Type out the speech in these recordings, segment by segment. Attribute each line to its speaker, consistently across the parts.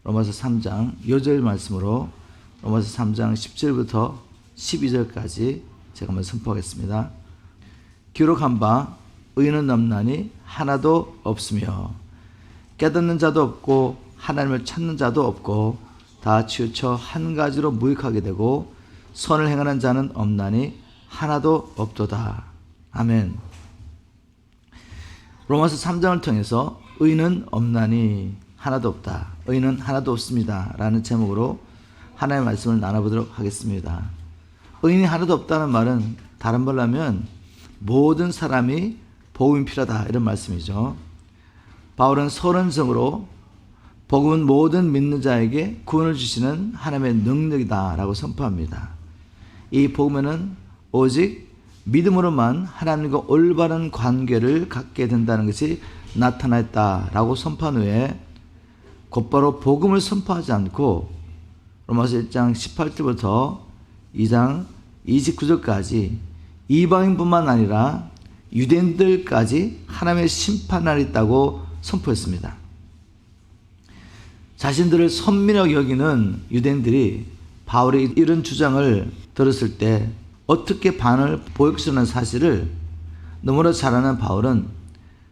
Speaker 1: 로마서 3장 요절 말씀으로 로마서 3장 10절부터 12절까지 제가 한번 선포하겠습니다. 기록한 바 의인은 없나니 하나도 없으며 깨닫는 자도 없고 하나님을 찾는 자도 없고 다 치우쳐 한 가지로 무익하게 되고 선을 행하는 자는 없나니 하나도 없도다. 아멘. 로마서 3장을 통해서 의인은 없나니 하나도 없다. 의인은 하나도 없습니다. 라는 제목으로 하나님의 말씀을 나눠보도록 하겠습니다. 의인이 하나도 없다는 말은 다른 말로 하면 모든 사람이 복음이 필요하다 이런 말씀이죠. 바울은 서론성으로 복음은 모든 믿는 자에게 구원을 주시는 하나님의 능력이다 라고 선포합니다. 이 복음에는 오직 믿음으로만 하나님과 올바른 관계를 갖게 된다는 것이 나타났다라고 선포한 후에 곧바로 복음을 선포하지 않고 로마서 1장 18절부터 2장 29절까지 이방인뿐만 아니라 유대인들까지 하나님의 심판을 있다고 선포했습니다. 자신들을 선민하게 여기는 유대인들이 바울의 이런 주장을 들었을 때 어떻게 반응을 보였으라는 사실을 너무나 잘 아는 바울은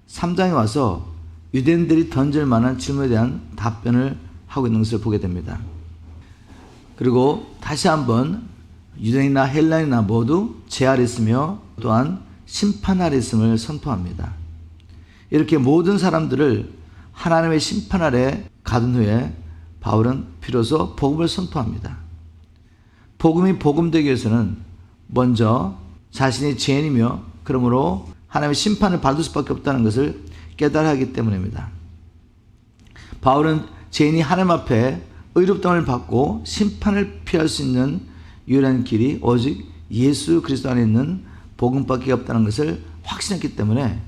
Speaker 1: 3장에 와서 유대인들이 던질 만한 질문에 대한 답변을 하고 있는 것을 보게 됩니다. 그리고 다시 한번 유대인이나 헬라인이나 모두 죄 아래 있으며 또한 심판 아래 있음을 선포합니다. 이렇게 모든 사람들을 하나님의 심판 아래 가둔 후에 바울은 비로소 복음을 선포합니다. 복음이 복음되기 위해서는 먼저 자신이 죄인이며 그러므로 하나님의 심판을 받을 수밖에 없다는 것을 깨달아야 하기 때문입니다. 바울은 죄인이 하나님 앞에 의롭다함을 받고 심판을 피할 수 있는 유일한 길이 오직 예수 그리스도 안에 있는 복음밖에 없다는 것을 확신했기 때문에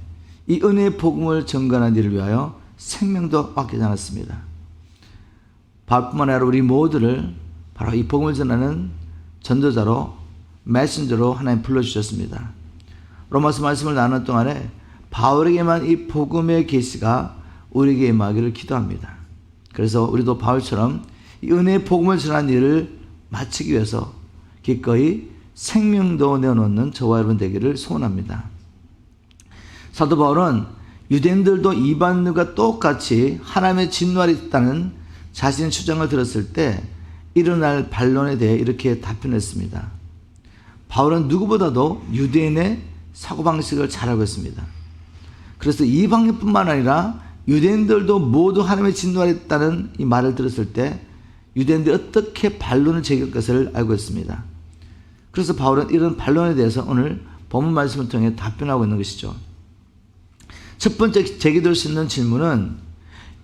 Speaker 1: 이 은혜의 복음을 전가하는 일을 위하여 생명도 아끼지 않았습니다. 바울뿐만 아니라 우리 모두를 바로 이 복음을 전하는 전도자로 메신저로 하나님 불러주셨습니다. 로마서 말씀을 나누는 동안에 바울에게만 이 복음의 계시가 우리에게 임하기를 기도합니다. 그래서 우리도 바울처럼 이 은혜의 복음을 전하는 일을 마치기 위해서 기꺼이 생명도 내어놓는 저와 여러분 되기를 소원합니다. 사도 바울은 유대인들도 이방인들과 똑같이 하나님의 진노가 있다는 자신의 주장을 들었을 때 일어날 반론에 대해 이렇게 답변했습니다. 바울은 누구보다도 유대인의 사고방식을 잘 알고 있습니다. 그래서 이방인뿐만 아니라 유대인들도 모두 하나님의 진노가 있다는 이 말을 들었을 때 유대인들이 어떻게 반론을 제기할 것을 알고 있습니다. 그래서 바울은 이런 반론에 대해서 오늘 본문 말씀을 통해 답변하고 있는 것이죠. 첫 번째 제기될 수 있는 질문은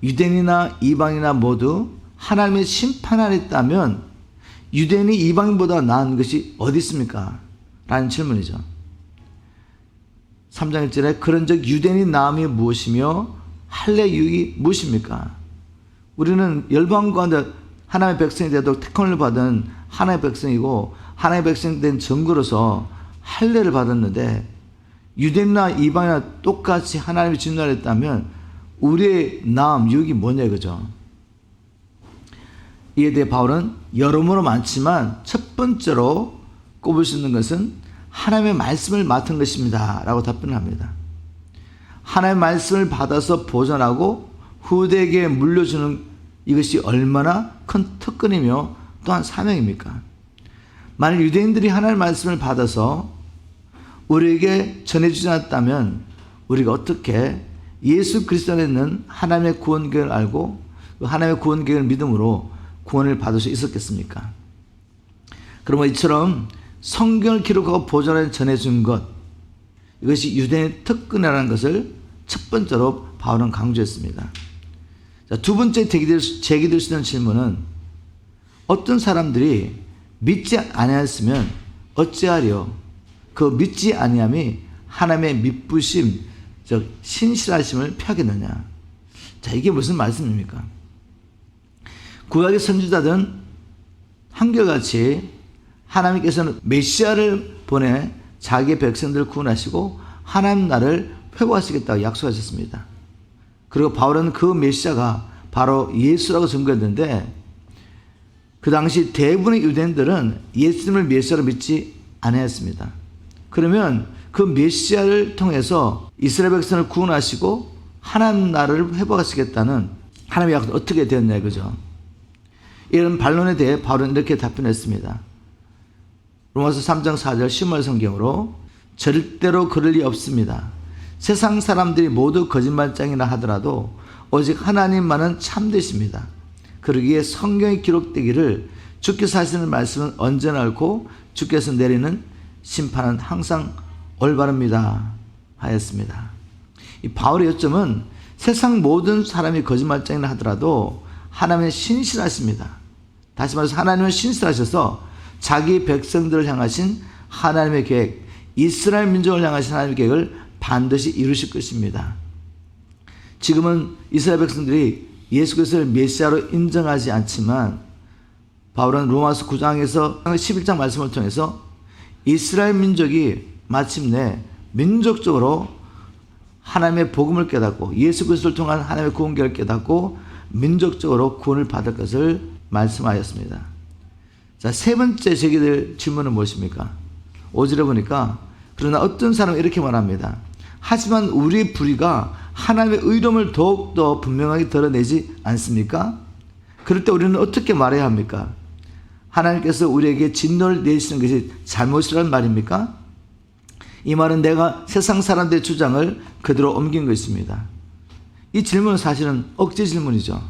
Speaker 1: 유대인이나 이방인이나 모두 하나님의 심판 아래 있다면 유대인이 이방인보다 나은 것이 어디 있습니까? 라는 질문이죠. 3장 1절에 그런즉 유대인이 나음이 무엇이며 할례 유익이 무엇입니까? 우리는 열방 가운데 하나님의 백성이 되도록 택함을 받은 하나님의 백성이고 하나님의 백성이 된 증거로서 할례를 받았는데 유대인이나 이방인이나 똑같이 하나님의 진노를 했다면 우리의 나음 유익이 뭐냐 이거죠. 이에 대해 바울은 여러모로 많지만 첫 번째로 꼽을 수 있는 것은 하나님의 말씀을 맡은 것입니다 라고 답변을 합니다. 하나님의 말씀을 받아서 보존하고 후대에게 물려주는 이것이 얼마나 큰 특권이며 또한 사명입니까? 만일 유대인들이 하나님의 말씀을 받아서 우리에게 전해주지 않았다면 우리가 어떻게 예수 그리스도 안에 있는 하나님의 구원 계획을 알고 그 하나님의 구원 계획을 믿음으로 구원을 받을 수 있었겠습니까? 그러면 이처럼 성경을 기록하고 보존하여 전해준 것, 이것이 유대인의 특권이라는 것을 첫 번째로 바울은 강조했습니다. 자, 두 번째 제기될 수 있는 질문은 어떤 사람들이 믿지 아니하였으면 어찌하려 그 믿지 아니함이 하나님의 미쁘심, 즉 신실하심을 피하겠느냐. 자, 이게 무슨 말씀입니까? 구약의 선지자들은 한결같이 하나님께서는 메시아를 보내 자기의 백성들을 구원하시고 하나님 나라를 회복하시겠다고 약속하셨습니다. 그리고 바울은 그 메시아가 바로 예수라고 증거했는데 그 당시 대부분의 유대인들은 예수님을 메시아로 믿지 않았습니다. 그러면 그 메시아를 통해서 이스라엘 백성을 구원하시고 하나님 나라를 회복하시겠다는 하나님의 약속은 어떻게 되었냐 이거죠. 이런 반론에 대해 바울은 이렇게 답변했습니다. 로마서 3장 4절 신물 성경으로 절대로 그럴 리 없습니다. 세상 사람들이 모두 거짓말장이라 하더라도 오직 하나님만은 참되십니다. 그러기에 성경에 기록되기를 주께서 하시는 말씀은 언제나 옳고 주께서 내리는 심판은 항상 올바릅니다 하였습니다. 이 바울의 요점은 세상 모든 사람이 거짓말장이라 하더라도 하나님은 신실하십니다. 다시 말해서 하나님은 신실하셔서 자기 백성들을 향하신 하나님의 계획, 이스라엘 민족을 향하신 하나님의 계획을 반드시 이루실 것입니다. 지금은 이스라엘 백성들이 예수 그리스도를 메시아로 인정하지 않지만 바울은 로마서 9장에서 11장 말씀을 통해서 이스라엘 민족이 마침내 민족적으로 하나님의 복음을 깨닫고 예수 그리스도를 통한 하나님의 구원계를 깨닫고 민족적으로 구원을 받을 것을 말씀하였습니다. 자, 세 번째 제기될 질문은 무엇입니까? 5절에 보니까 그러나 어떤 사람은 이렇게 말합니다. 하지만 우리의 불의가 하나님의 의로움을 더욱더 분명하게 드러내지 않습니까? 그럴 때 우리는 어떻게 말해야 합니까? 하나님께서 우리에게 진노를 내리시는 것이 잘못이라는 말입니까? 이 말은 내가 세상 사람들의 주장을 그대로 옮긴 것입니다. 이 질문은 사실은 억지 질문이죠.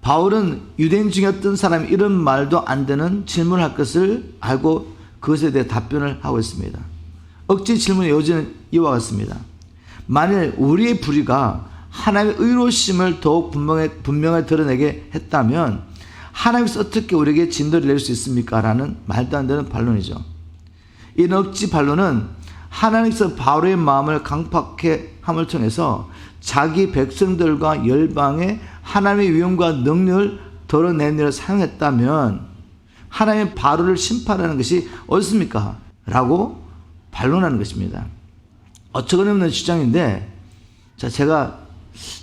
Speaker 1: 바울은 유대인 중에 어떤 사람이 이런 말도 안 되는 질문을 할 것을 알고 그것에 대해 답변을 하고 있습니다. 억지 질문의 요지는 이와 같습니다. 만일 우리의 불의가 하나님의 의로우심을 더욱 분명하게 드러내게 했다면 하나님께서 어떻게 우리에게 진노를 내릴 수 있습니까? 라는 말도 안 되는 반론이죠. 이 억지 반론은 하나님께서 바울의 마음을 강팍해 함을 통해서 자기 백성들과 열방에 하나님의 위엄과 능력을 드러내는 일을 사용했다면 하나님의 바울을 심판하는 것이 옳습니까? 라고 반론하는 것입니다. 어처구니없는 주장인데 제가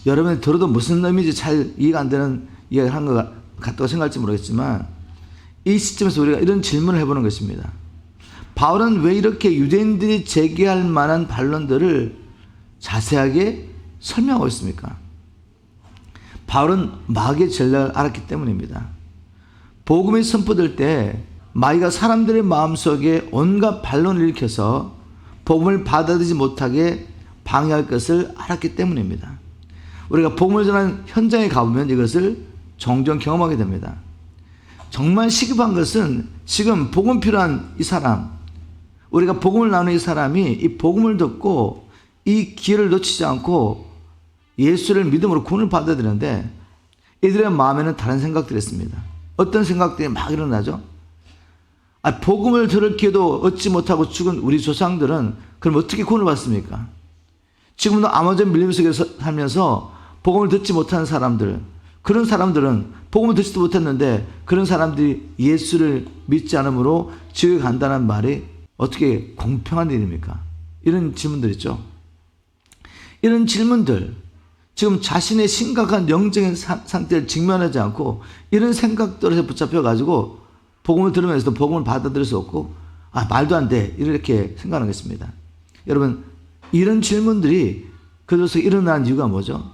Speaker 1: 여러분이 들어도 무슨 의미인지 잘 이해가 안 되는 이야기를 한 것 같다고 생각할지 모르겠지만 이 시점에서 우리가 이런 질문을 해보는 것입니다. 바울은 왜 이렇게 유대인들이 제기할 만한 반론들을 자세하게 설명하고 있습니까? 바울은 마귀의 전략을 알았기 때문입니다. 복음이 선포될 때 마귀가 사람들의 마음속에 온갖 반론을 일으켜서 복음을 받아들이지 못하게 방해할 것을 알았기 때문입니다. 우리가 복음을 전하는 현장에 가보면 이것을 종종 경험하게 됩니다. 정말 시급한 것은 지금 복음 필요한 이 사람, 우리가 복음을 나누는 이 사람이 이 복음을 듣고 이 기회를 놓치지 않고 예수를 믿음으로 구원을 받아야 되는데 이들의 마음에는 다른 생각들이 있습니다. 어떤 생각들이 막 일어나죠? 복음을 들을 기회도 얻지 못하고 죽은 우리 조상들은 그럼 어떻게 구원을 받습니까? 지금도 아마존 밀림 속에서 살면서 복음을 듣지 못하는 사람들, 그런 사람들은 복음을 듣지도 못했는데 그런 사람들이 예수를 믿지 않으므로 지옥에 간다는 말이 어떻게 공평한 일입니까? 이런 질문들 있죠. 이런 질문들, 지금 자신의 심각한 영적인 상태를 직면하지 않고 이런 생각들에 붙잡혀가지고 복음을 들으면서도 복음을 받아들일 수 없고 말도 안 돼 이렇게 생각하는 것입니다. 여러분, 이런 질문들이 그들에서 일어난 이유가 뭐죠?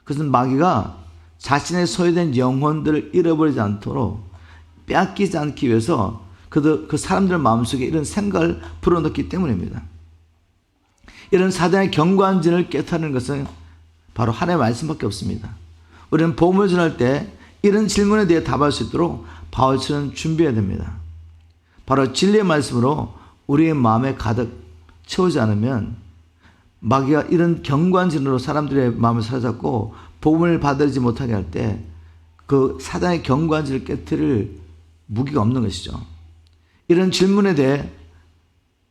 Speaker 1: 그것은 마귀가 자신의 소유된 영혼들을 잃어버리지 않도록 빼앗기지 않기 위해서 그 사람들 마음속에 이런 생각을 불어넣기 때문입니다. 이런 사단의 경관진을 깨트리는 것은 바로 하나님의 말씀밖에 없습니다. 우리는 복음을 전할 때 이런 질문에 대해 답할 수 있도록 바울처럼 준비해야 됩니다. 바로 진리의 말씀으로 우리의 마음에 가득 채우지 않으면 마귀가 이런 경관진으로 사람들의 마음을 사로잡고 복음을 받아들이지 못하게 할 때 그 사단의 경관진을 깨트릴 무기가 없는 것이죠. 이런 질문에 대해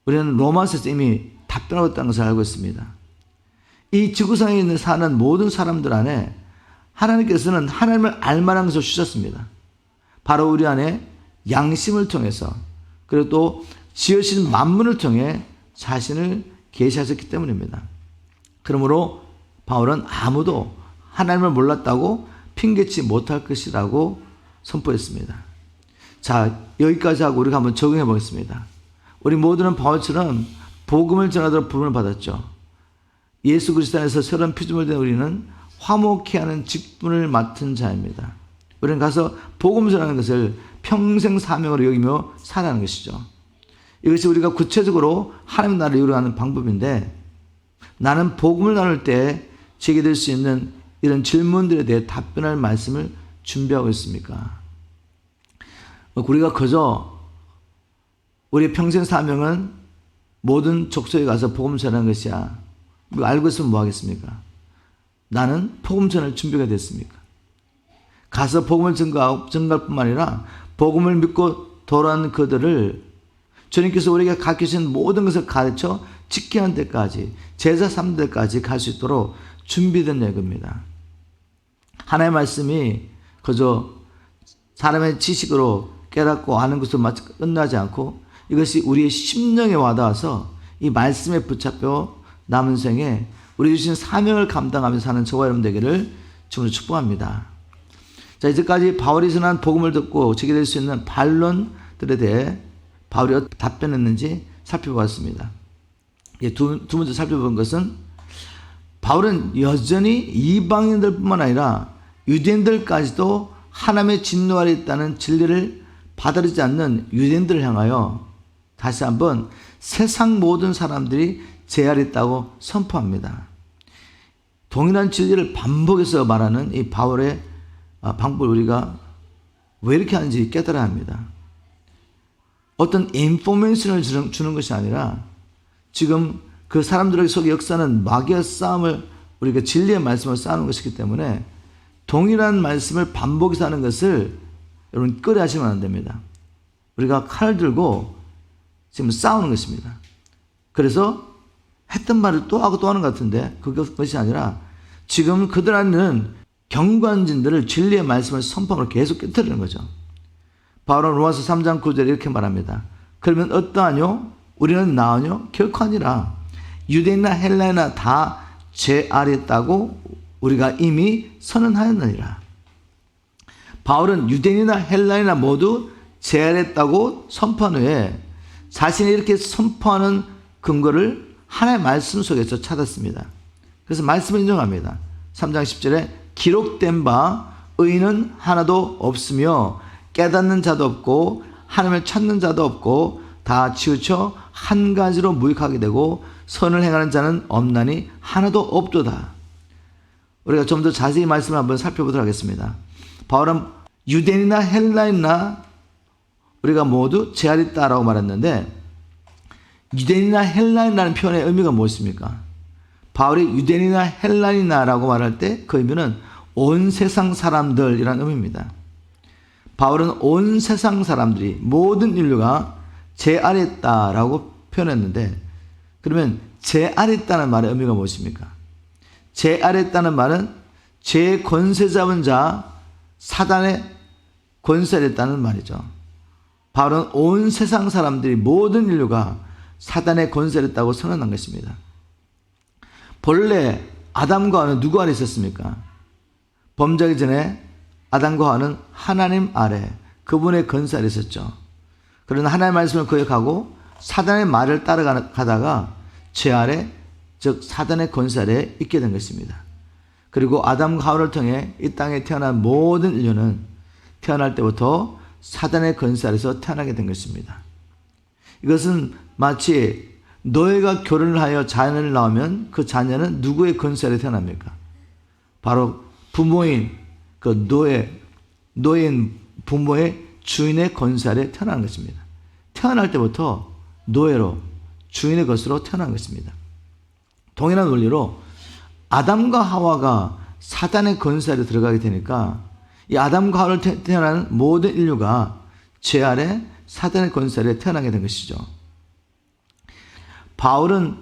Speaker 1: 우리는 로마서에서 이미 답변하고 있다는 것을 알고 있습니다. 이 지구상에 있는 사는 모든 사람들 안에 하나님께서는 하나님을 알만한 것을 주셨습니다. 바로 우리 안에 양심을 통해서 그리고 또 지으신 만물을 통해 자신을 계시하셨기 때문입니다. 그러므로 바울은 아무도 하나님을 몰랐다고 핑계치 못할 것이라고 선포했습니다. 자, 여기까지 하고 우리가 한번 적용해 보겠습니다. 우리 모두는 바울처럼 복음을 전하도록 부름을 받았죠. 예수 그리스도 안에서 새로운 피조물 된 우리는 화목케 하는 직분을 맡은 자입니다. 우리는 가서 복음을 전하는 것을 평생 사명으로 여기며 살아가는 것이죠. 이것이 우리가 구체적으로 하나님 나라를 이루어가는 방법인데, 나는 복음을 나눌 때 제기될 수 있는 이런 질문들에 대해 답변할 말씀을 준비하고 있습니까? 우리가 그저 우리의 평생 사명은 모든 족속에 가서 복음 전하는 것이야, 이거 알고 있으면 뭐 하겠습니까? 나는 복음 전할 준비가 됐습니까? 가서 복음을 전가할 뿐만 아니라 복음을 믿고 돌아오는 그들을 주님께서 우리에게 가르치신 모든 것을 가르쳐 지켜야 하는 데까지, 제자 삼는 데까지 갈 수 있도록 준비된 얘기입니다. 하나님의 말씀이 그저 사람의 지식으로 깨닫고 아는 것으로 마치 끝나지 않고, 이것이 우리의 심령에 와닿아서 이 말씀에 붙잡혀 남은 생에 우리 주신 사명을 감당하면서 사는 저와 여러분 되기를 주님으로 축복합니다. 자, 이제까지 바울이 전한 복음을 듣고 제기될 수 있는 반론들에 대해 바울이 어떻게 답변했는지 살펴보았습니다. 두 번째 살펴본 것은, 바울은 여전히 이방인들뿐만 아니라 유대인들까지도 하나님의 진노 아래 있다는 진리를 받아들이지 않는 유대인들을 향하여 다시 한번 세상 모든 사람들이 제 아래 있다고 선포합니다. 동일한 진리를 반복해서 말하는 이 바울의 방법을 우리가 왜 이렇게 하는지 깨달아야 합니다. 어떤 인포메이션을 주는 것이 아니라 지금 그 사람들에게 속에 역사는 마귀의 싸움을 우리가 진리의 말씀을 싸우는 것이기 때문에 동일한 말씀을 반복해서 하는 것을 여러분 꺼려하시면 안 됩니다. 우리가 칼을 들고 지금 싸우는 것입니다. 그래서 했던 말을 또 하고 또 하는 것 같은데, 그것이 아니라 지금 그들 안에는 경관진들을 진리의 말씀을 선포하고 계속 깨뜨리는 거죠. 바울은 로마서 3장 9절에 이렇게 말합니다. 그러면 어떠하뇨? 우리는 나으뇨? 결코 아니라 유대인이나 헬라이나 다 제 아래 있다고 우리가 이미 선언하였느니라. 바울은 유대인이나 헬라이나 모두 제 아래 있다고 선포한 후에 자신이 이렇게 선포하는 근거를 하나님의 말씀 속에서 찾았습니다. 그래서 말씀을 인정합니다. 3장 10절에 기록된 바 의인은 하나도 없으며 깨닫는 자도 없고 하나님을 찾는 자도 없고 다 치우쳐 한 가지로 무익하게 되고 선을 행하는 자는 없나니 하나도 없도다. 우리가 좀 더 자세히 말씀을 한번 살펴보도록 하겠습니다. 바울은 유대인이나 헬라인이나 우리가 모두 제 아래 있다라고 말했는데, 유대인이나 헬라인이라는 표현의 의미가 무엇입니까? 바울이 유대인이나 헬라인이나라고 말할 때 그 의미는 온 세상 사람들이라는 의미입니다. 바울은 온 세상 사람들이, 모든 인류가 제 아래 있다라고 표현했는데, 그러면 제 아래 있다는 말의 의미가 무엇입니까? 제 아래 있다는 말은 제 권세 잡은 자 사단의 권세를 했다는 말이죠. 바울은 온 세상 사람들이, 모든 인류가 사단의 권세를 했다고 선언한 것입니다. 본래 아담과 하와는 누구 아래 있었습니까? 범죄하기 전에 아담과 하와는 하나님 아래, 그분의 권세 아래 있었죠. 그러나 하나님의 말씀을 거역하고 사단의 말을 따라가다가 죄 아래, 즉 사단의 권세 아래 있게 된 것입니다. 그리고 아담과 하와를 통해 이 땅에 태어난 모든 인류는 태어날 때부터 사단의 권세 아래서 태어나게 된 것입니다. 이것은 마치 노예가 결혼을 하여 자녀를 낳으면 그 자녀는 누구의 권세 아래 태어납니까? 바로 부모인 그 노예인 부모의 주인의 권세 아래 태어난 것입니다. 태어날 때부터 노예로, 주인의 것으로 태어난 것입니다. 동일한 원리로 아담과 하와가 사단의 권세 아래 들어가게 되니까 이 아담과 하와를 태어난 모든 인류가 죄 아래, 사단의 권세 아래 태어나게 된 것이죠. 바울은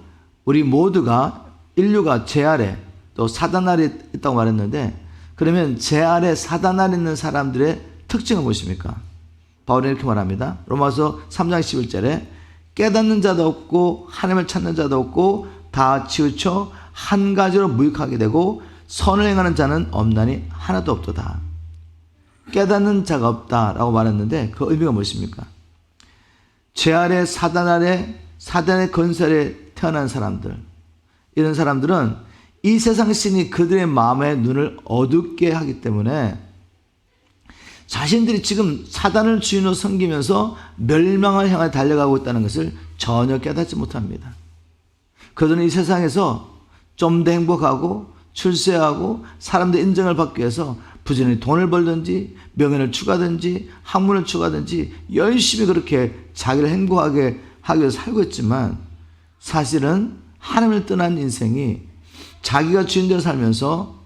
Speaker 1: 우리 모두가, 인류가 죄 아래 또 사단 아래 있다고 말했는데, 그러면 죄 아래, 사단 아래 있는 사람들의 특징은 무엇입니까? 바울은 이렇게 말합니다. 로마서 3장 11절에 깨닫는 자도 없고 하나님을 찾는 자도 없고 다 치우쳐 한 가지로 무익하게 되고 선을 행하는 자는 없나니 하나도 없도다. 깨닫는 자가 없다라고 말했는데 그 의미가 무엇입니까? 죄 아래 사단의 건설 아래 태어난 사람들, 이런 사람들은 이 세상 신이 그들의 마음의 눈을 어둡게 하기 때문에 자신들이 지금 사단을 주인으로 섬기면서 멸망을 향해 달려가고 있다는 것을 전혀 깨닫지 못합니다. 그들은 이 세상에서 좀 더 행복하고 출세하고 사람들의 인정을 받기 위해서 부지런히 돈을 벌든지 명예를 추구하든지 학문을 추구하든지 열심히 그렇게 자기를 행복하게 하기 위해서 살고 있지만, 사실은 하나님을 떠난 인생이 자기가 주인대로 살면서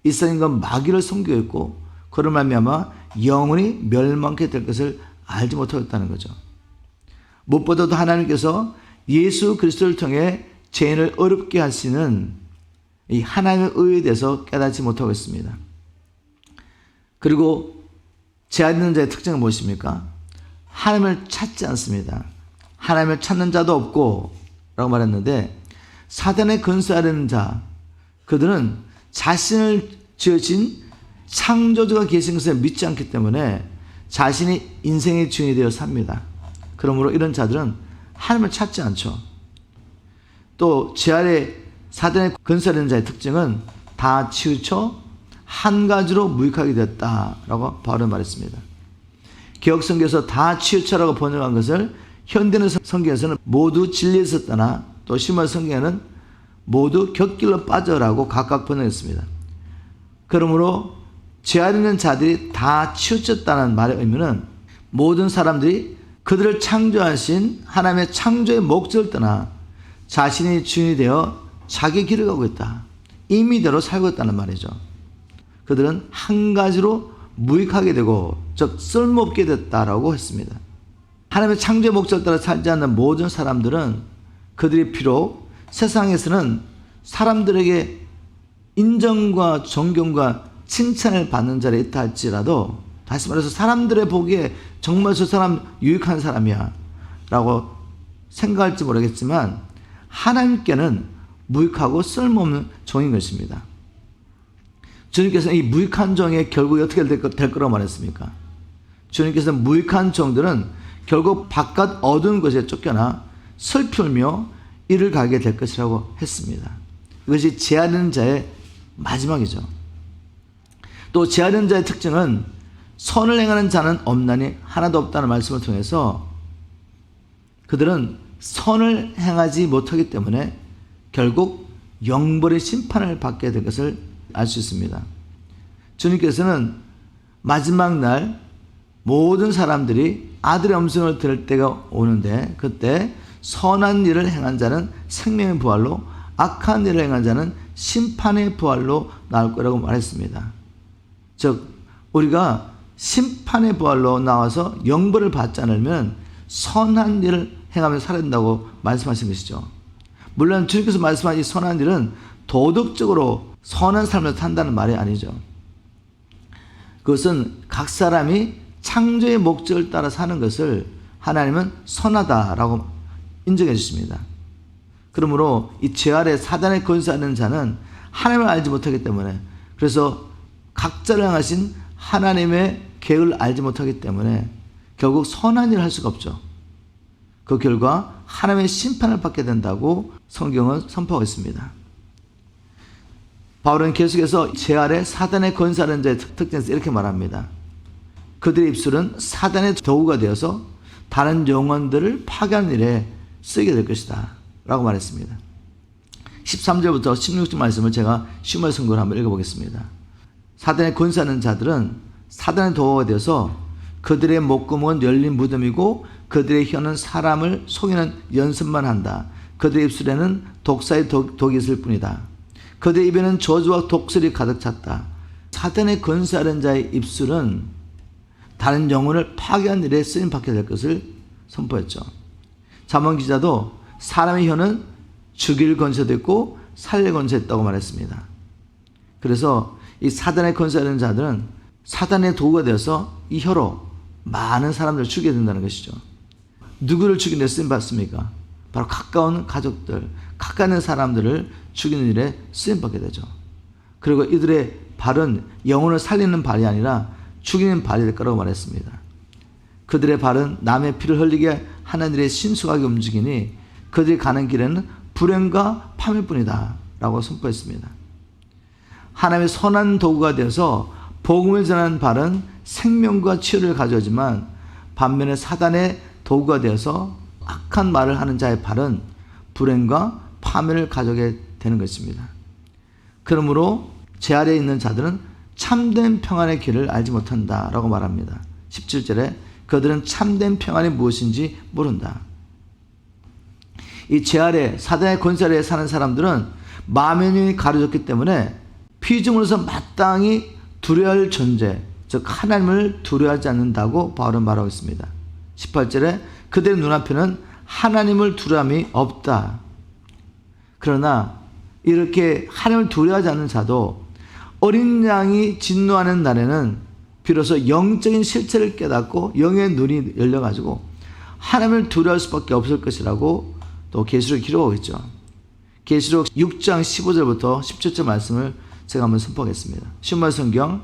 Speaker 1: 이스라엘과 마귀를 섬기고 있고, 그런 말미암아 영원히 멸망케 될 것을 알지 못하고 있다는 거죠. 무엇보다도 하나님께서 예수 그리스도를 통해 죄인을 어렵게 하시는 이 하나님의 의에 대해서 깨닫지 못하고 있습니다. 그리고 죄 있는 자의 특징은 무엇입니까? 하나님을 찾지 않습니다. 하나님을 찾는 자도 없고 라고 말했는데, 사단의 건설하는 자, 그들은 자신을 지으신 창조주가 계신 것을 믿지 않기 때문에 자신이 인생의 주인이 되어 삽니다. 그러므로 이런 자들은 하나님을 찾지 않죠. 또 죄 아래 사단의 건설하는 자의 특징은 다 치우쳐 한 가지로 무익하게 되었다라고 바울은 말했습니다. 개혁성경에서 다 치우쳐라고 번역한 것을 현대는 성경에서는 모두 진리에서 떠나, 또 신약 성경에는 모두 곁길로 빠져라고 각각 번역했습니다. 그러므로 죄 아래 있는 자들이 다 치우쳤다는 말의 의미는 모든 사람들이 그들을 창조하신 하나님의 창조의 목적을 떠나 자신이 주인이 되어 자기 길을 가고 있다, 임의대로 살고 있다는 말이죠. 그들은 한 가지로 무익하게 되고, 즉 쓸모없게 됐다라고 했습니다. 하나님의 창조의 목적을 따라 살지 않는 모든 사람들은 그들이 비록 세상에서는 사람들에게 인정과 존경과 칭찬을 받는 자리에 있다 할지라도, 다시 말해서 사람들의 보기에 정말 저 사람 유익한 사람이야 라고 생각할지 모르겠지만, 하나님께는 무익하고 쓸모없는 종인 것입니다. 주님께서는 이 무익한 종의 결국이 어떻게 될 거라고 말했습니까? 주님께서는 무익한 종들은 결국 바깥 어두운 것에 쫓겨나 슬플며 이를 가게 될 것이라고 했습니다. 이것이 죄하는 자의 마지막이죠. 또 죄하는 자의 특징은 선을 행하는 자는 없나니 하나도 없다는 말씀을 통해서 그들은 선을 행하지 못하기 때문에 결국 영벌의 심판을 받게 될 것을 알 수 있습니다. 주님께서는 마지막 날 모든 사람들이 아들의 음성을 들을 때가 오는데, 그때 선한 일을 행한 자는 생명의 부활로, 악한 일을 행한 자는 심판의 부활로 나올 거라고 말했습니다. 즉 우리가 심판의 부활로 나와서 영벌을 받지 않으면 선한 일을 행하며 살아야 된다고 말씀하신 것이죠. 물론 주님께서 말씀하신 이 선한 일은 도덕적으로 선한 삶을 산다는 말이 아니죠. 그것은 각 사람이 창조의 목적을 따라 사는 것을 하나님은 선하다라고 인정해 주십니다. 그러므로 이 죄 아래 사단의 건설하는 자는 하나님을 알지 못하기 때문에, 그래서 각자를 향하신 하나님의 계획을 알지 못하기 때문에 결국 선한 일을 할 수가 없죠. 그 결과 하나님의 심판을 받게 된다고 성경은 선포하고 있습니다. 바울은 계속해서 죄 아래 사단의 건설하는 자의 특징에서 이렇게 말합니다. 그들의 입술은 사단의 도구가 되어서 다른 영혼들을 파괴하는 일에 쓰게 될 것이다 라고 말했습니다. 13절부터 16절 말씀을 제가 심을 선고를 한번 읽어보겠습니다. 사단의 건설하는 자들은 사단의 도구가 되어서 그들의 목구멍은 열린 무덤이고 그들의 혀는 사람을 속이는 연습만 한다. 그들의 입술에는 독사의 독이 있을 뿐이다. 그들의 입에는 저주와 독설이 가득 찼다. 사단의 건설하는 자의 입술은 다른 영혼을 파괴한 일에 쓰임받게 될 것을 선포했죠. 잠언 기자도 사람의 혀는 죽일 건설도 있고 살릴 건설도 있다고 말했습니다. 그래서 이 사단의 건설하는 자들은 사단의 도구가 되어서 이 혀로 많은 사람들을 죽이게 된다는 것이죠. 누구를 죽이는 데 쓰임받습니까? 바로 가까운 가족들, 가까운 사람들을 죽이는 일에 쓰임받게 되죠. 그리고 이들의 발은 영혼을 살리는 발이 아니라 죽이는 발이 될 거라고 말했습니다. 그들의 발은 남의 피를 흘리게 하는 일에 신속하게 움직이니 그들이 가는 길에는 불행과 파멸 뿐이다 라고 선포했습니다. 하나님의 선한 도구가 되어서 복음을 전하는 발은 생명과 치유를 가져오지만 반면에 사단의 도구가 되어서 악한 말을 하는 자의 발은 불행과 파멸을 가져오게 되는 것입니다. 그러므로 제 아래에 있는 자들은 참된 평안의 길을 알지 못한다라고 말합니다. 17절에 그들은 참된 평안이 무엇인지 모른다. 이 제 아래 사단의 권세 아래에 사는 사람들은 마음의 눈이 가려졌기 때문에 피조물로서 마땅히 두려워할 존재, 즉 하나님을 두려워하지 않는다고 바울은 말하고 있습니다. 18절에 그들의 눈앞에는 하나님을 두려움이 없다. 그러나 이렇게 하나님을 두려워하지 않는 자도 어린 양이 진노하는 날에는 비로소 영적인 실체를 깨닫고 영의 눈이 열려가지고 하나님을 두려워할 수밖에 없을 것이라고 또 계시록에 기록하고 있죠. 계시록 6장 15절부터 17절 말씀을 제가 한번 선포하겠습니다. 신약 성경.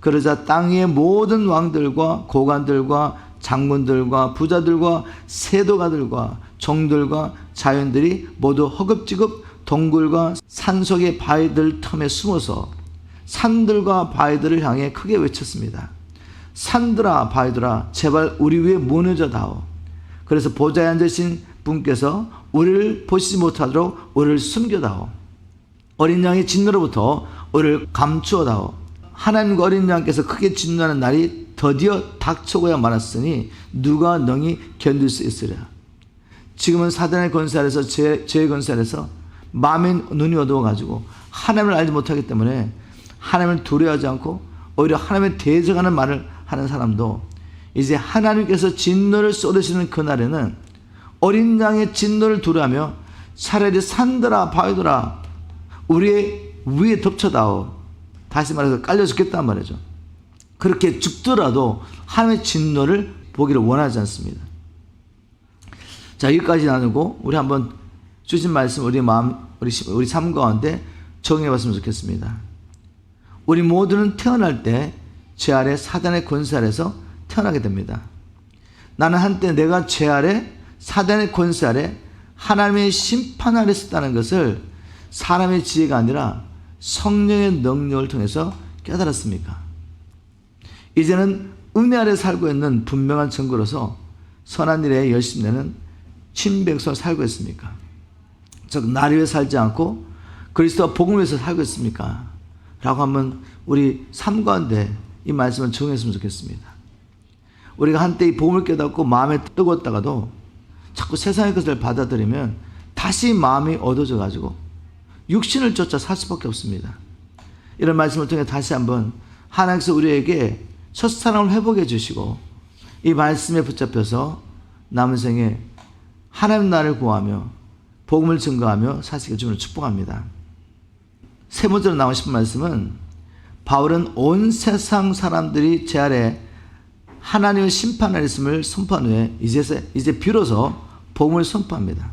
Speaker 1: 그러자 땅 위의 모든 왕들과 고관들과 장군들과 부자들과 세도가들과 종들과 자연들이 모두 허겁지겁 동굴과 산속의 바위들 틈에 숨어서 산들과 바위들을 향해 크게 외쳤습니다. 산들아 바위들아 제발 우리 위에 무너져 다오. 그래서 보좌에 앉으신 분께서 우리를 보시지 못하도록 우리를 숨겨다오. 어린 양의 진노로부터 우리를 감추어다오. 하나님과 어린 양께서 크게 진노하는 날이 드디어 닥쳐고야 말았으니 누가 능히 견딜 수 있으랴. 지금은 사단의 권세 아래서 죄의 권세 아래서 마음의 눈이 어두워가지고 하나님을 알지 못하기 때문에 하나님을 두려워하지 않고 오히려 하나님을 대적하는 말을 하는 사람도 이제 하나님께서 진노를 쏟으시는 그날에는 어린 양의 진노를 두려워하며 차라리 산들아 바위들아 우리의 위에 덮쳐다오. 다시 말해서 깔려 죽겠단 말이죠. 그렇게 죽더라도 하나님의 진노를 보기를 원하지 않습니다. 자, 여기까지 나누고 우리 한번 주신 말씀 우리 마음 우리 삶 가운데 적용해 봤으면 좋겠습니다. 우리 모두는 태어날 때 죄 아래 사단의 권세 아래서 태어나게 됩니다. 나는 한때 내가 죄 아래 사단의 권세 아래 하나님의 심판 아래 있었다는 것을 사람의 지혜가 아니라 성령의 능력을 통해서 깨달았습니까? 이제는 은혜 아래 살고 있는 분명한 증거로서 선한 일에 열심히 내는 친백성을 살고 있습니까? 즉 나를 위해 살지 않고 그리스도와 복음을 위해서 살고 있습니까? 라고 하면 우리 삶 가운데 이 말씀을 정했으면 좋겠습니다. 우리가 한때 이 복음을 깨닫고 마음에 뜨겁다가도 자꾸 세상의 것을 받아들이면 다시 마음이 어두워져 가지고 육신을 쫓아 살 수밖에 없습니다. 이런 말씀을 통해 다시 한번 하나님께서 우리에게 첫사랑을 회복해 주시고 이 말씀에 붙잡혀서 남은 생에 하나님 나라를 구하며 복음을 증거하며 사시게 주님을 축복합니다. 세 번째로 나오고 싶은 말씀은 바울은 온 세상 사람들이 제 아래 하나님의 심판 아래 있음을 선포한 후에 이제 비로소 복음을 선포합니다.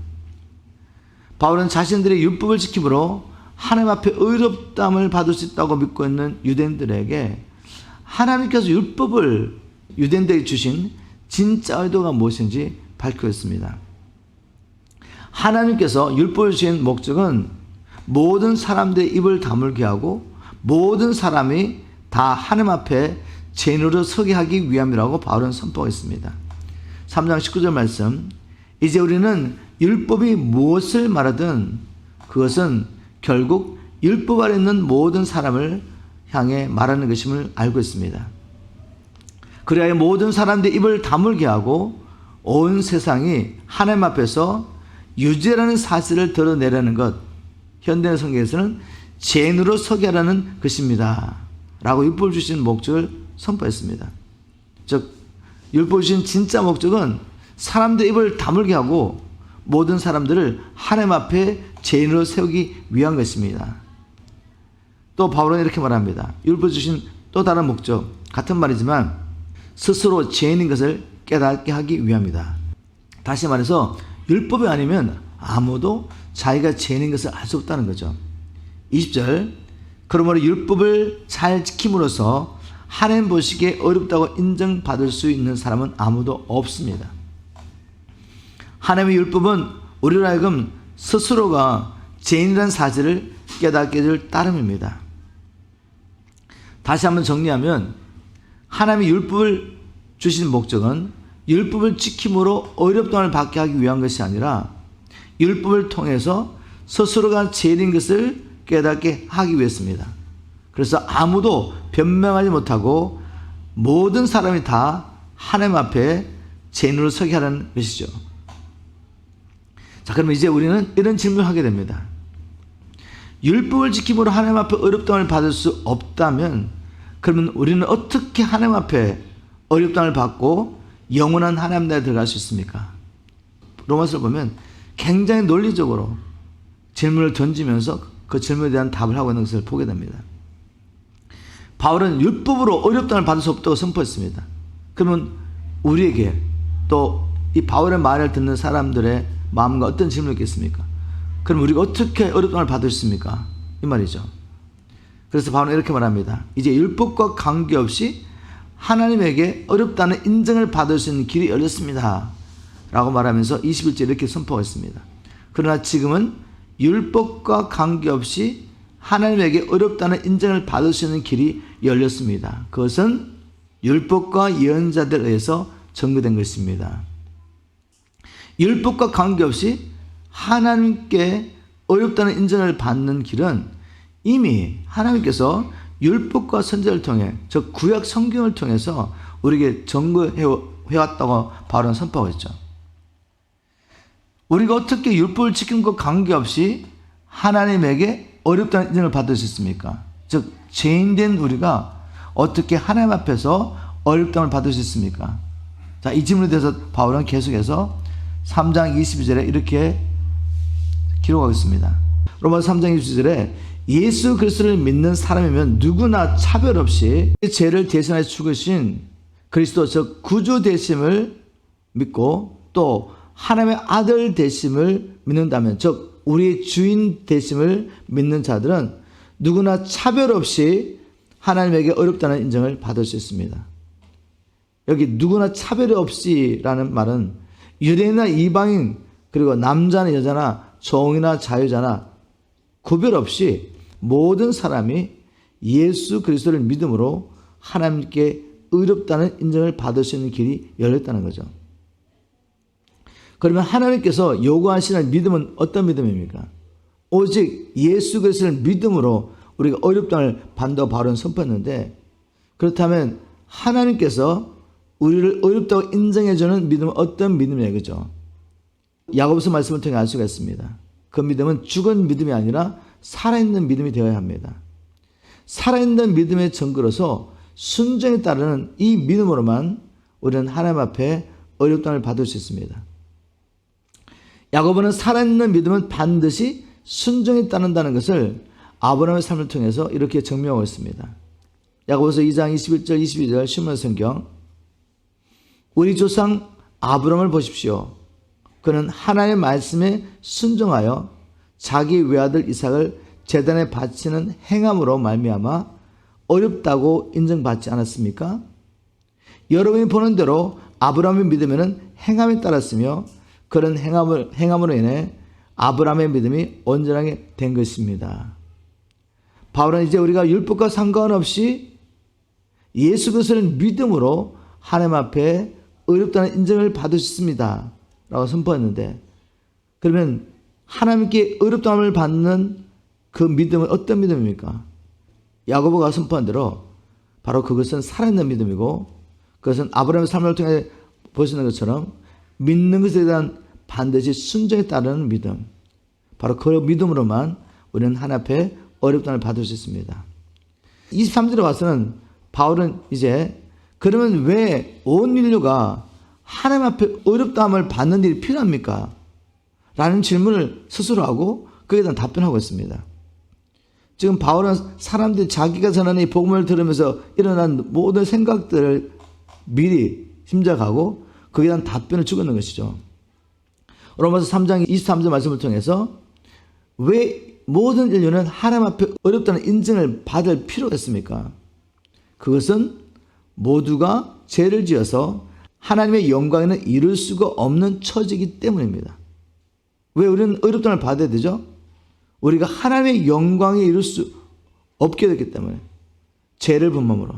Speaker 1: 바울은 자신들의 율법을 지킴으로 하나님 앞에 의롭다함을 받을 수 있다고 믿고 있는 유대인들에게 하나님께서 율법을 유대인들에게 주신 진짜 의도가 무엇인지 밝혔습니다. 하나님께서 율법을 주신 목적은 모든 사람들의 입을 다물게 하고 모든 사람이 다 하나님 앞에 죄인으로 서게 하기 위함이라고 바울은 선포했습니다. 3장 19절 말씀. 이제 우리는 율법이 무엇을 말하든 그것은 결국 율법 아래 있는 모든 사람을 향해 말하는 것임을 알고 있습니다. 그래야 모든 사람들의 입을 다물게 하고 온 세상이 하나님 앞에서 유죄라는 사실을 드러내라는 것, 현대 성경에서는 죄인으로 서게 하라는 것입니다 라고 율법을 주신 목적을 선포했습니다. 즉 율법을 주신 진짜 목적은 사람들의 입을 다물게 하고 모든 사람들을 하나님 앞에 죄인으로 세우기 위한 것입니다. 또 바울은 이렇게 말합니다. 율법 주신 또 다른 목적, 같은 말이지만 스스로 죄인인 것을 깨닫게 하기 위함이다. 다시 말해서 율법이 아니면 아무도 자기가 죄인인 것을 알 수 없다는 거죠. 20절. 그러므로 율법을 잘 지킴으로써 하나님 보시기에 어렵다고 인정받을 수 있는 사람은 아무도 없습니다. 하나님의 율법은 우리로 하여금 스스로가 죄인이라는 사실을 깨닫게 해줄 따름입니다. 다시 한번 정리하면 하나님의 율법을 주신 목적은 율법을 지킴으로 어렵다함을 받게 하기 위한 것이 아니라 율법을 통해서 스스로가 죄인인 것을 깨닫게 하기 위해서입니다. 그래서 아무도 변명하지 못하고 모든 사람이 다 하나님 앞에 죄인으로 서게 하라는 것이죠. 자, 그러면 이제 우리는 이런 질문을 하게 됩니다. 율법을 지킴으로 하나님 앞에 어렵다함을 받을 수 없다면 그러면 우리는 어떻게 하나님 앞에 어렵다함을 받고 영원한 하나님 나라에 들어갈 수 있습니까? 로마서를 보면 굉장히 논리적으로 질문을 던지면서 그 질문에 대한 답을 하고 있는 것을 보게 됩니다. 바울은 율법으로 어렵다함을 받을 수 없다고 선포했습니다. 그러면 우리에게 또 이 바울의 말을 듣는 사람들의 마음과 어떤 질문이 있겠습니까? 그럼 우리가 어떻게 어렵다함을 받을 수 있습니까? 이 말이죠. 그래서 바울은 이렇게 말합니다. 이제 율법과 관계없이 하나님에게 어렵다는 인정을 받을 수 있는 길이 열렸습니다. 라고 말하면서 21절에 이렇게 선포했습니다. 그러나 지금은 율법과 관계없이 하나님에게 어렵다는 인정을 받을 수 있는 길이 열렸습니다. 그것은 율법과 예언자들에 의해서 증거된 것입니다. 율법과 관계없이 하나님께 어렵다는 인정을 받는 길은 이미 하나님께서 율법과 선지자를 통해 즉 구약 성경을 통해서 우리에게 증거해왔다고 바울은 선포하고 있죠. 우리가 어떻게 율법을 지킨 것 관계없이 하나님에게 어렵다는 인정을 받을 수 있습니까? 즉 죄인된 우리가 어떻게 하나님 앞에서 어렵다함을 받을 수 있습니까? 자, 이 질문에 대해서 바울은 계속해서 3장 22절에 이렇게 기록하고 있습니다. 로마서 3장 22절에 예수 그리스도를 믿는 사람이면 누구나 차별 없이 죄를 대신하여 죽으신 그리스도 즉 구주 되심을 믿고 또 하나님의 아들 되심을 믿는다면 즉 우리의 주인 되심을 믿는 자들은 누구나 차별 없이 하나님에게 어렵다는 인정을 받을 수 있습니다. 여기 누구나 차별 없이라는 말은 유대인이나 이방인 그리고 남자나 여자나 종이나 자유자나 구별 없이 모든 사람이 예수 그리스도를 믿음으로 하나님께 의롭다는 인정을 받을 수 있는 길이 열렸다는 거죠. 그러면 하나님께서 요구하시는 믿음은 어떤 믿음입니까? 오직 예수 그리스도를 믿음으로 우리가 어렵다를 받는다고 바울은 선포했는데 그렇다면 하나님께서 우리를 어렵다고 인정해주는 믿음은 어떤 믿음이에요? 그죠? 야고보서 말씀을 통해 알 수가 있습니다. 그 믿음은 죽은 믿음이 아니라 살아있는 믿음이 되어야 합니다. 살아있는 믿음의 증거로서 순종에 따르는 이 믿음으로만 우리는 하나님 앞에 어렵다함을 받을 수 있습니다. 야고보는 살아있는 믿음은 반드시 순종에 따른다는 것을 아브라함의 삶을 통해서 이렇게 증명하고 있습니다. 야고보서 2장 21절 22절 신문 성경 우리 조상 아브라함을 보십시오. 그는 하나님의 말씀에 순종하여 자기 외아들 이삭을 제단에 바치는 행함으로 말미암아 어렵다고 인정받지 않았습니까? 여러분이 보는 대로 아브라함의 믿음에는 행함이 따랐으며 그런 행함으로 인해 아브라함의 믿음이 온전하게 된 것입니다. 바울은 이제 우리가 율법과 상관없이 예수 그리스도를 믿음으로 하나님 앞에 어렵다는 인정을 받을 수 있습니다. 라고 선포했는데 그러면 하나님께 어렵다함을 받는 그 믿음은 어떤 믿음입니까? 야고보가 선포한 대로 바로 그것은 살아있는 믿음이고 그것은 아브라함의 삶을 통해 보시는 것처럼 믿는 것에 대한 반드시 순종에 따르는 믿음 바로 그 믿음으로만 우리는 하나님 앞에 어렵다함을 받을 수 있습니다. 23절에 와서는 바울은 이제 그러면 왜 온 인류가 하나님 앞에 어렵다함을 받는 일이 필요합니까? 라는 질문을 스스로 하고 그에 대한 답변하고 있습니다. 지금 바울은 사람들이 자기가 전하는 이 복음을 들으면서 일어난 모든 생각들을 미리 짐작하고 그에 대한 답변을 주고 있는 것이죠. 로마서 3장 23절 말씀을 통해서 왜 모든 인류는 하나님 앞에 어렵다는 인정을 받을 필요가 있습니까? 그것은 모두가 죄를 지어서 하나님의 영광에는 이룰 수가 없는 처지이기 때문입니다. 왜 우리는 어렵다는 받아야 되죠? 우리가 하나님의 영광에 이룰 수 없게 됐기 때문에, 죄를 범함으로.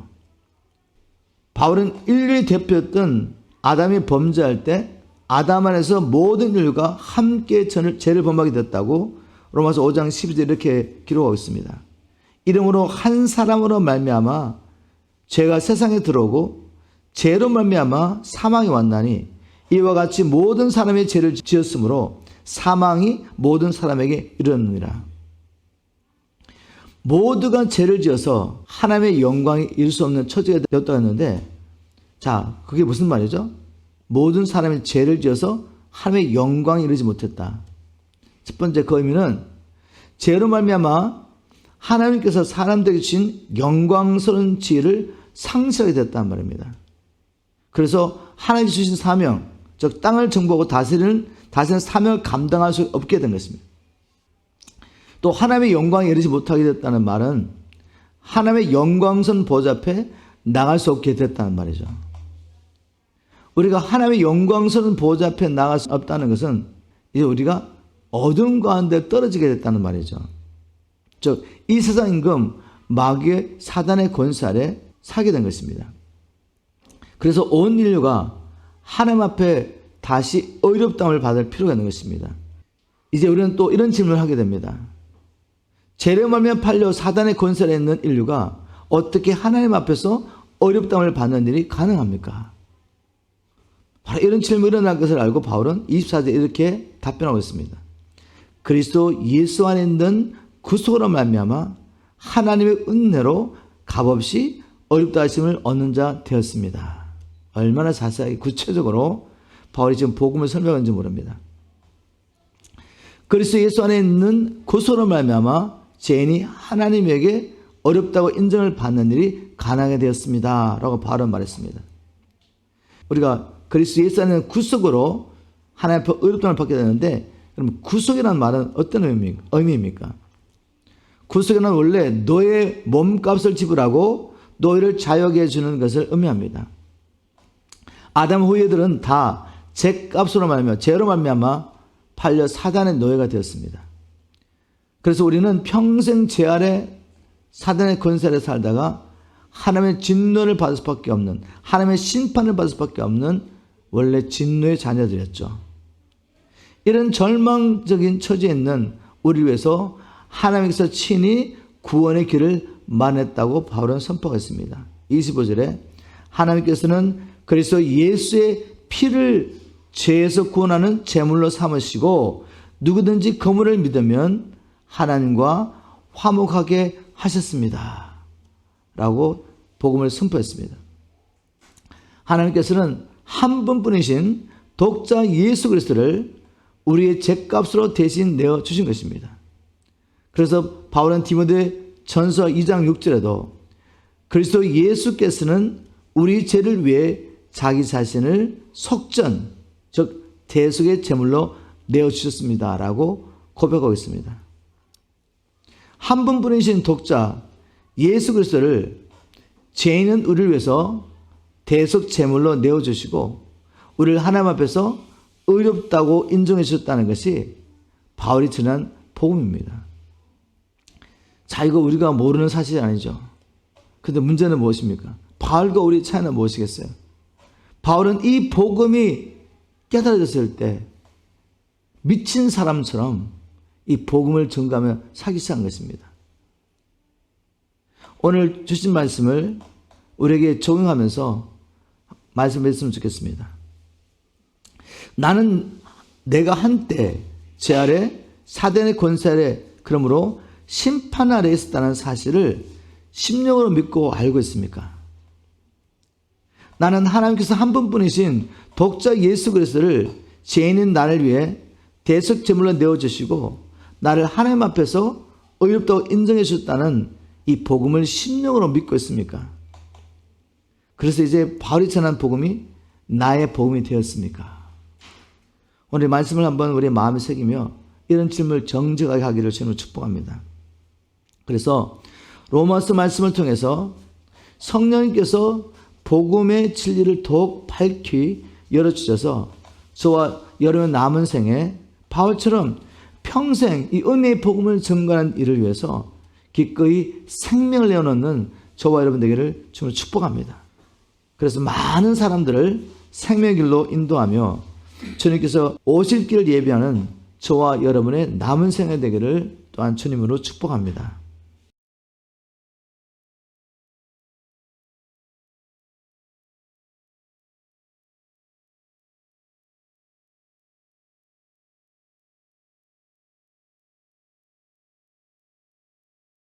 Speaker 1: 바울은 인류의 대표였던 아담이 범죄할 때 아담 안에서 모든 인류가 함께 죄를 범하게 됐다고 로마서 5장 12절 이렇게 기록하고 있습니다. 이러므로 한 사람으로 말미암아 죄가 세상에 들어오고 죄로 말미암아 사망이 왔나니 이와 같이 모든 사람이 죄를 지었으므로 사망이 모든 사람에게 이르느니라. 모두가 죄를 지어서 하나님의 영광이 이룰 수 없는 처지가 되었다고 했는데, 자, 그게 무슨 말이죠? 모든 사람이 죄를 지어서 하나님의 영광이 이루지 못했다. 첫 번째 그 의미는 죄로 말미암아 하나님께서 사람들에게 주신 영광스러운 지혜를 상실하게 됐단 말입니다. 그래서 하나님이 주신 사명, 즉 땅을 정복하고 다스리는 사명을 감당할 수 없게 된 것입니다. 또 하나님의 영광에 이르지 못하게 됐다는 말은 하나님의 영광선 보좌 앞에 나갈 수 없게 됐다는 말이죠. 우리가 하나님의 영광선 보좌 앞에 나갈 수 없다는 것은 이제 우리가 어둠 가운데 떨어지게 됐다는 말이죠. 즉 이 세상 임금 마귀의 사단의 권세 아래 살게 된 것입니다. 그래서 온 인류가 하나님 앞에 다시 의롭다함을 받을 필요가 있는 것입니다. 이제 우리는 또 이런 질문을 하게 됩니다. 죄로 말미암아 팔려 사단의 권세 아래 있는 인류가 어떻게 하나님 앞에서 의롭다함을 받는 일이 가능합니까? 바로 이런 질문이 일어날 것을 알고 바울은 24절에 이렇게 답변하고 있습니다. 그리스도 예수 안에 있는 구속으로 말미암아 하나님의 은혜로 값없이 어렵다 하심을 얻는 자 되었습니다. 얼마나 자세하게 구체적으로 바울이 지금 복음을 설명하는지 모릅니다. 그리스도 예수 안에 있는 구속으로 말미암아 죄인이 하나님에게 어렵다고 인정을 받는 일이 가능하게 되었습니다. 라고 바울은 말했습니다. 우리가 그리스도 예수 안에 있는 구속으로 하나님 앞에 어렵다를 받게 되는데, 그럼 구속이라는 말은 어떤 의미입니까? 구속이란 원래 너의 몸값을 지불하고 너희를 자유하게 해주는 것을 의미합니다. 아담 후예들은 다 죄값으로 말미암아 죄로 말미암아 팔려 사단의 노예가 되었습니다. 그래서 우리는 평생 죄 아래 사단의 권세 아래 살다가 하나님의 진노를 받을 수밖에 없는, 하나님의 심판을 받을 수밖에 없는 원래 진노의 자녀들이었죠. 이런 절망적인 처지에 있는 우리를 위해서 하나님께서 친히 구원의 길을 마련했다고 바울은 선포했습니다. 25절에 하나님께서는 그리스도 예수의 피를 죄에서 구원하는 제물로 삼으시고 누구든지 그분을 믿으면 하나님과 화목하게 하셨습니다. 라고 복음을 선포했습니다. 하나님께서는 한 분뿐이신 독자 예수 그리스도를 우리의 죄값으로 대신 내어주신 것입니다. 그래서 바울은 디모데 전서 2장 6절에도 그리스도 예수께서는 우리 죄를 위해 자기 자신을 속전, 즉 대속의 제물로 내어주셨습니다. 라고 고백하고 있습니다. 한 분뿐이신 독자 예수 그리스도를 죄인은 우리를 위해서 대속 제물로 내어주시고 우리를 하나님 앞에서 의롭다고 인정해 주셨다는 것이 바울이 전한 복음입니다. 자, 이거 우리가 모르는 사실이 아니죠. 그런데 문제는 무엇입니까? 바울과 우리 차이는 무엇이겠어요? 바울은 이 복음이 깨달아졌을 때 미친 사람처럼 이 복음을 전가하며 살기 시작한 것입니다. 오늘 주신 말씀을 우리에게 적용하면서 말씀했으면 좋겠습니다. 나는 내가 한때 죄 아래 사단의 권세 아래, 그러므로 심판 아래 있었다는 사실을 심령으로 믿고 알고 있습니까? 나는 하나님께서 한 분뿐이신 독자 예수 그리스도를 죄인인 나를 위해 대속 제물로 내어주시고 나를 하나님 앞에서 의롭다고 인정해 주셨다는 이 복음을 심령으로 믿고 있습니까? 그래서 이제 바울이 전한 복음이 나의 복음이 되었습니까? 오늘 말씀을 한번 우리 마음에 새기며 이런 질문을 정직하게 하기를 주님으로 축복합니다. 그래서 로마서 말씀을 통해서 성령님께서 복음의 진리를 더욱 밝히 열어주셔서 저와 여러분의 남은 생에 바울처럼 평생 이 은혜의 복음을 전가하는 일을 위해서 기꺼이 생명을 내어놓는 저와 여러분 되기를 주님으로 축복합니다. 그래서 많은 사람들을 생명의 길로 인도하며 주님께서 오실 길을 예비하는 저와 여러분의 남은 생애 되기를 또한 주님으로 축복합니다.